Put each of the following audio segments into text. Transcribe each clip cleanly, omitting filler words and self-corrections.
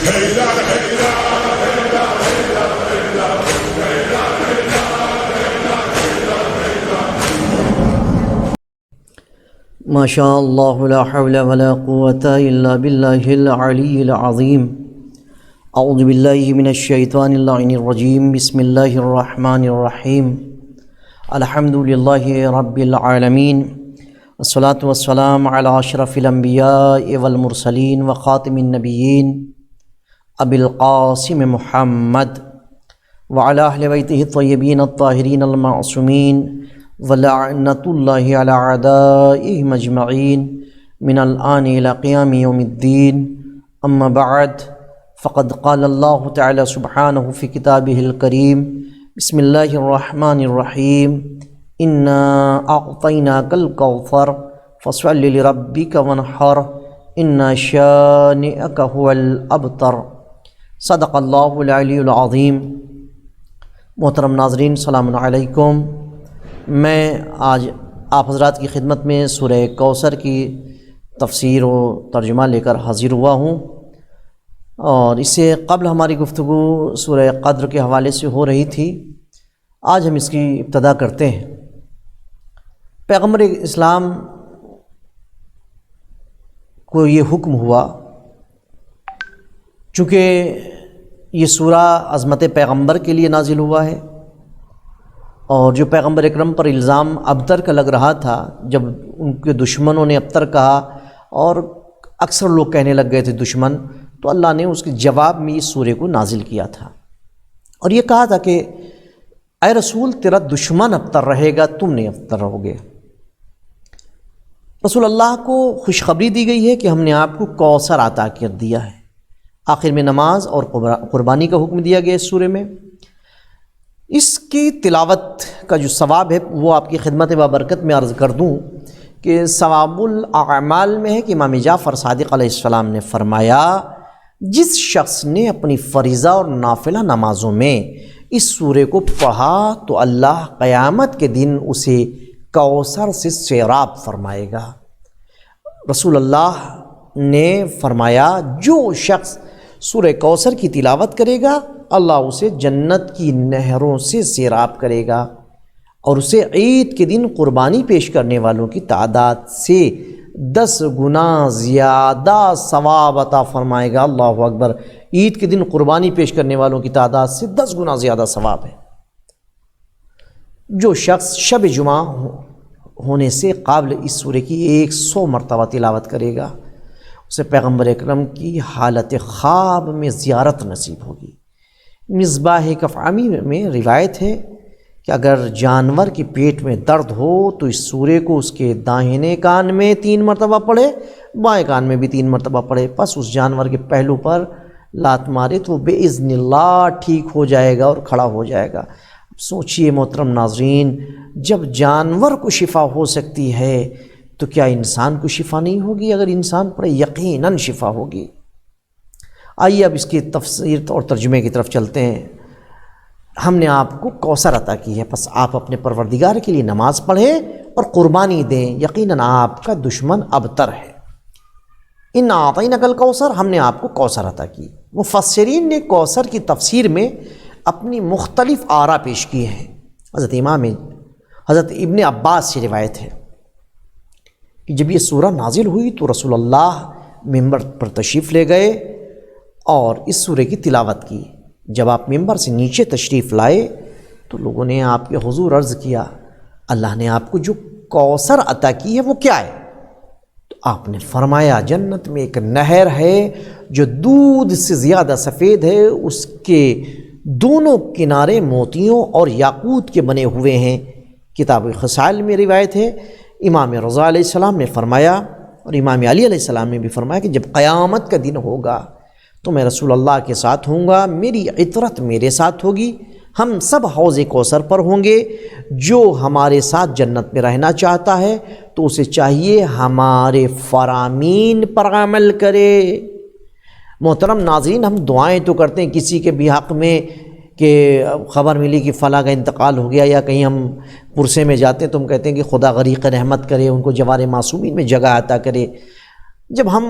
ما شاء اللہ لا حول ولا قوة الا باللہ العلی العظیم۔ اعوذ باللہ من الشیطان اللعین الرجیم۔ بسم اللہ الرحمن الرحیم۔ الحمد للہ رب العالمین، والصلاة والسلام علی اشرف الانبیاء والمرسلین وخاتم النبیین ابی القاسم محمد وعلی اہل بیتہ الطیبین الطاہرین المعصومین ولعنۃ اللہ علی اعدائہم اجمعین من الآن الی قیام یوم الدین۔ اما بعد، فقد قال اللہ تعالی سبحانہ فی کتابہ الکریم، بسم اللہ الرحمن الرحیم، انا اعطیناک الکوثر فصل لربک وانحر ان شانئک هو الابتر۔ صدق اللہ العلی العظیم۔ محترم ناظرین، السلام علیکم۔ میں آج آپ حضرات کی خدمت میں سورہ کوثر کی تفسیر و ترجمہ لے کر حاضر ہوا ہوں، اور اس سے قبل ہماری گفتگو سورہ قدر کے حوالے سے ہو رہی تھی۔ آج ہم اس کی ابتدا کرتے ہیں۔ پیغمبر اسلام کو یہ حکم ہوا، چونکہ یہ سورہ عظمت پیغمبر کے لیے نازل ہوا ہے، اور جو پیغمبر اکرم پر الزام ابتر کا لگ رہا تھا، جب ان کے دشمنوں نے ابتر کہا اور اکثر لوگ کہنے لگ گئے تھے دشمن، تو اللہ نے اس کے جواب میں اس سورے کو نازل کیا تھا، اور یہ کہا تھا کہ اے رسول، تیرا دشمن ابتر رہے گا، تم نہیں ابتر رہو گے۔ رسول اللہ کو خوشخبری دی گئی ہے کہ ہم نے آپ کو کوثر عطا کر دیا ہے۔ آخر میں نماز اور قربانی کا حکم دیا گیا اس سورے میں۔ اس کی تلاوت کا جو ثواب ہے وہ آپ کی خدمت بابرکت میں عرض کر دوں کہ ثواب الاعمال میں ہے کہ امام جعفر صادق علیہ السلام نے فرمایا، جس شخص نے اپنی فریضہ اور نافلہ نمازوں میں اس سورے کو پڑھا تو اللہ قیامت کے دن اسے کوثر سے سیراب فرمائے گا۔ رسول اللہ نے فرمایا، جو شخص سورہ کوثر کی تلاوت کرے گا اللہ اسے جنت کی نہروں سے سیراب کرے گا، اور اسے عید کے دن قربانی پیش کرنے والوں کی تعداد سے 10 گنا زیادہ ثواب عطا فرمائے گا۔ اللہ اکبر! عید کے دن قربانی پیش کرنے والوں کی تعداد سے 10 گنا زیادہ ثواب ہے۔ جو شخص شب جمعہ ہونے سے قبل اس سورے کی 100 مرتبہ تلاوت کرے گا، اسے پیغمبر اکرم کی حالت خواب میں زیارت نصیب ہوگی۔ مصباح کفعمی میں روایت ہے کہ اگر جانور کے پیٹ میں درد ہو تو اس سورے کو اس کے داہنے کان میں 3 مرتبہ پڑھے، بائیں کان میں بھی 3 مرتبہ پڑھے، پس اس جانور کے پہلو پر لات مارے تو بے اذن اللہ ٹھیک ہو جائے گا اور کھڑا ہو جائے گا۔ سوچئے محترم ناظرین، جب جانور کو شفا ہو سکتی ہے تو کیا انسان کو شفا نہیں ہوگی؟ اگر انسان پڑھے یقیناً شفا ہوگی۔ آئیے اب اس کی تفسیر اور ترجمے کی طرف چلتے ہیں۔ ہم نے آپ کو کوثر عطا کی ہے، پس آپ اپنے پروردگار کے لیے نماز پڑھیں اور قربانی دیں، یقیناً آپ کا دشمن ابتر ہے۔ انا اعطیناک الکوثر، ہم نے آپ کو کوثر عطا کی۔ مفسرین نے کوثر کی تفسیر میں اپنی مختلف آراء پیش کی ہیں۔ حضرت ابن عباس سے روایت ہے کہ جب یہ سورہ نازل ہوئی تو رسول اللہ ممبر پر تشریف لے گئے اور اس سورے کی تلاوت کی۔ جب آپ ممبر سے نیچے تشریف لائے تو لوگوں نے آپ کے حضور عرض کیا، اللہ نے آپ کو جو کوثر عطا کی ہے وہ کیا ہے؟ تو آپ نے فرمایا، جنت میں ایک نہر ہے جو دودھ سے زیادہ سفید ہے، اس کے دونوں کنارے موتیوں اور یاقوت کے بنے ہوئے ہیں۔ کتاب خصائل میں روایت ہے، امام رضا علیہ السلام نے فرمایا اور امام علی علیہ السلام نے بھی فرمایا کہ جب قیامت کا دن ہوگا تو میں رسول اللہ کے ساتھ ہوں گا، میری عطرت میرے ساتھ ہوگی، ہم سب حوض کوثر پر ہوں گے۔ جو ہمارے ساتھ جنت میں رہنا چاہتا ہے تو اسے چاہیے ہمارے فرامین پر عمل کرے۔ محترم ناظرین، ہم دعائیں تو کرتے ہیں کسی کے بھی حق میں کہ خبر ملی کہ فلاں کا انتقال ہو گیا، یا کہیں ہم پرسے میں جاتے ہیں تو ہم کہتے ہیں کہ خدا غریق رحمت کرے، ان کو جوار معصومین میں جگہ عطا کرے۔ جب ہم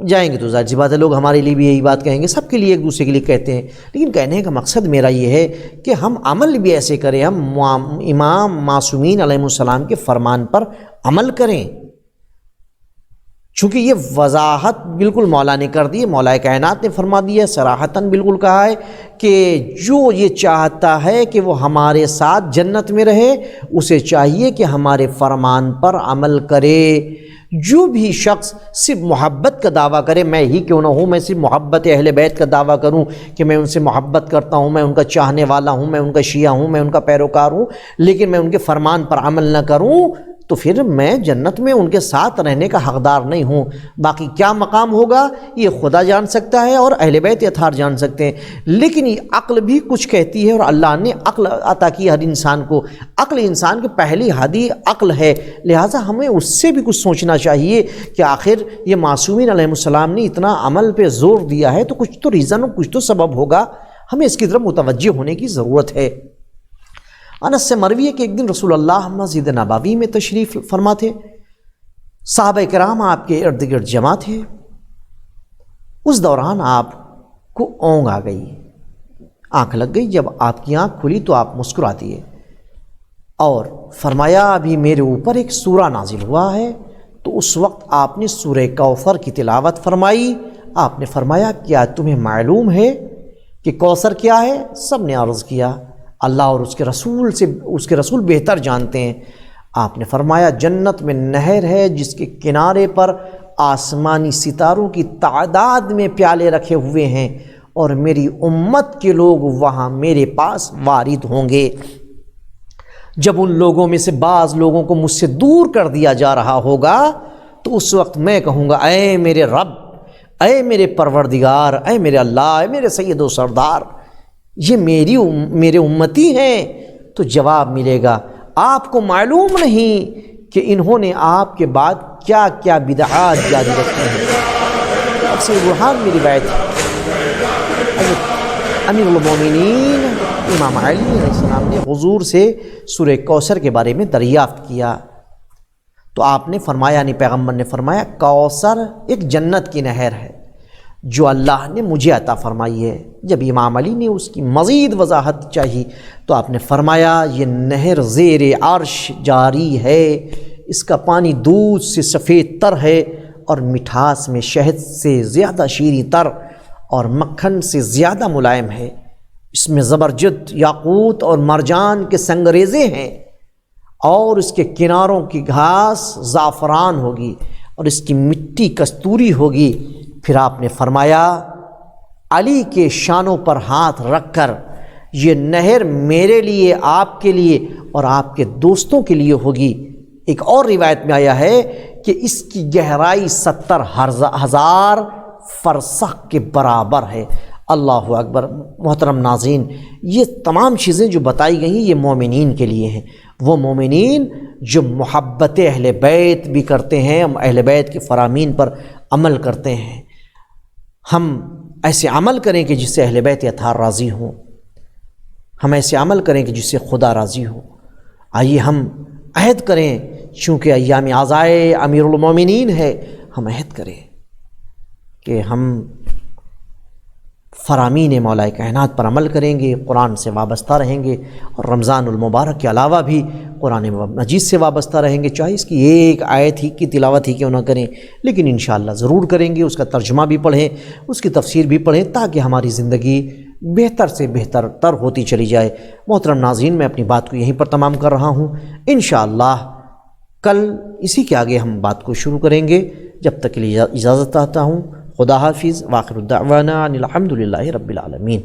جائیں گے تو ظاہر سی بات ہے لوگ ہمارے لیے بھی یہی بات کہیں گے، سب کے لیے ایک دوسرے کے لیے کہتے ہیں، لیکن کہنے کا مقصد میرا یہ ہے کہ ہم عمل بھی ایسے کریں، ہم امام معصومین علیہ السلام کے فرمان پر عمل کریں، چونکہ یہ وضاحت بالکل مولا نے کر دی ہے، مولا کائنات نے فرما دیا، صراحتاً بالکل کہا ہے کہ جو یہ چاہتا ہے کہ وہ ہمارے ساتھ جنت میں رہے، اسے چاہیے کہ ہمارے فرمان پر عمل کرے۔ جو بھی شخص صرف محبت کا دعویٰ کرے، میں ہی کیوں نہ ہوں، میں صرف محبت اہل بیت کا دعویٰ کروں کہ میں ان سے محبت کرتا ہوں، میں ان کا چاہنے والا ہوں، میں ان کا شیعہ ہوں، میں ان کا پیروکار ہوں، لیکن میں ان کے فرمان پر عمل نہ کروں، تو پھر میں جنت میں ان کے ساتھ رہنے کا حقدار نہیں ہوں۔ باقی کیا مقام ہوگا یہ خدا جان سکتا ہے اور اہل بیت اطہار جان سکتے ہیں، لیکن یہ عقل بھی کچھ کہتی ہے، اور اللہ نے عقل عطا کی ہر انسان کو، عقل انسان کی پہلی ہدی عقل ہے، لہٰذا ہمیں اس سے بھی کچھ سوچنا چاہیے کہ آخر یہ معصومین علیہ السلام نے اتنا عمل پہ زور دیا ہے تو کچھ تو ریزن، کچھ تو سبب ہوگا، ہمیں اس کی طرف متوجہ ہونے کی ضرورت ہے۔ انس سے مروی ہے کہ ایک دن رسول اللہ مسجد نبوی میں تشریف فرما تھے، صحابہ کرام آپ کے ارد گرد جمع تھے، اس دوران آپ کو اونگ آ گئی، آنکھ لگ گئی، جب آپ کی آنکھ کھلی تو آپ مسکرا دیے اور فرمایا ابھی میرے اوپر ایک سورہ نازل ہوا ہے، تو اس وقت آپ نے سورہ کوثر کی تلاوت فرمائی۔ آپ نے فرمایا کیا تمہیں معلوم ہے کہ کوثر کیا ہے؟ سب نے عرض کیا اللہ اور اس کے رسول بہتر جانتے ہیں۔ آپ نے فرمایا جنت میں نہر ہے جس کے کنارے پر آسمانی ستاروں کی تعداد میں پیالے رکھے ہوئے ہیں، اور میری امت کے لوگ وہاں میرے پاس وارد ہوں گے۔ جب ان لوگوں میں سے بعض لوگوں کو مجھ سے دور کر دیا جا رہا ہوگا تو اس وقت میں کہوں گا اے میرے رب، اے میرے پروردگار، اے میرے اللہ، اے میرے سید و سردار، یہ میرے امتی ہیں۔ تو جواب ملے گا آپ کو معلوم نہیں کہ انہوں نے آپ کے بعد کیا کیا بدعات جاری رکھی ہیں۔ اب سے برہان میں روایت ہے، امیر المومنین امام علی علیہ السلام نے حضور سے سورہ کوثر کے بارے میں دریافت کیا، تو آپ نے فرمایا، یعنی پیغمبر نے فرمایا کوثر ایک جنت کی نہر ہے جو اللہ نے مجھے عطا فرمائی ہے۔ جب امام علی نے اس کی مزید وضاحت چاہی تو آپ نے فرمایا یہ نہر زیر عرش جاری ہے، اس کا پانی دودھ سے سفید تر ہے اور مٹھاس میں شہد سے زیادہ شیریں تر اور مکھن سے زیادہ ملائم ہے، اس میں زبرجد، یاقوت اور مرجان کے سنگریزے ہیں، اور اس کے کناروں کی گھاس زعفران ہوگی اور اس کی مٹی کستوری ہوگی۔ پھر آپ نے فرمایا علی کے شانوں پر ہاتھ رکھ کر یہ نہر میرے لیے، آپ کے لیے اور آپ کے دوستوں کے لیے ہوگی۔ ایک اور روایت میں آیا ہے کہ اس کی گہرائی 70,000 فرسخ کے برابر ہے۔ اللہ اکبر۔ محترم ناظرین، یہ تمام چیزیں جو بتائی گئی ہیں یہ مومنین کے لیے ہیں، وہ مومنین جو محبت اہل بیت بھی کرتے ہیں، اہل بیت کے فرامین پر عمل کرتے ہیں۔ ہم ایسے عمل کریں کہ جس سے اہل بیت اطہار راضی ہوں، ہم ایسے عمل کریں کہ جس سے خدا راضی ہو۔ آئیے ہم عہد کریں، چونکہ ایام عزائے امیر المومنین ہے، ہم عہد کریں کہ ہم فرامین مولا کائنات پر عمل کریں گے، قرآن سے وابستہ رہیں گے، اور رمضان المبارک کے علاوہ بھی قرآن مجید سے وابستہ رہیں گے، چاہے اس کی ایک آیت ہی کی تلاوت ہی کیوں نہ کریں، لیکن انشاءاللہ ضرور کریں گے، اس کا ترجمہ بھی پڑھیں، اس کی تفسیر بھی پڑھیں، تاکہ ہماری زندگی بہتر سے بہتر تر ہوتی چلی جائے۔ محترم ناظرین، میں اپنی بات کو یہیں پر تمام کر رہا ہوں، انشاءاللہ کل اسی کے آگے ہم بات کو شروع کریں گے۔ جب تک کے لیے اجازت چاہتا ہوں، خدا حافظ، وآخر الدعوانا ان الحمد للہ رب العالمین۔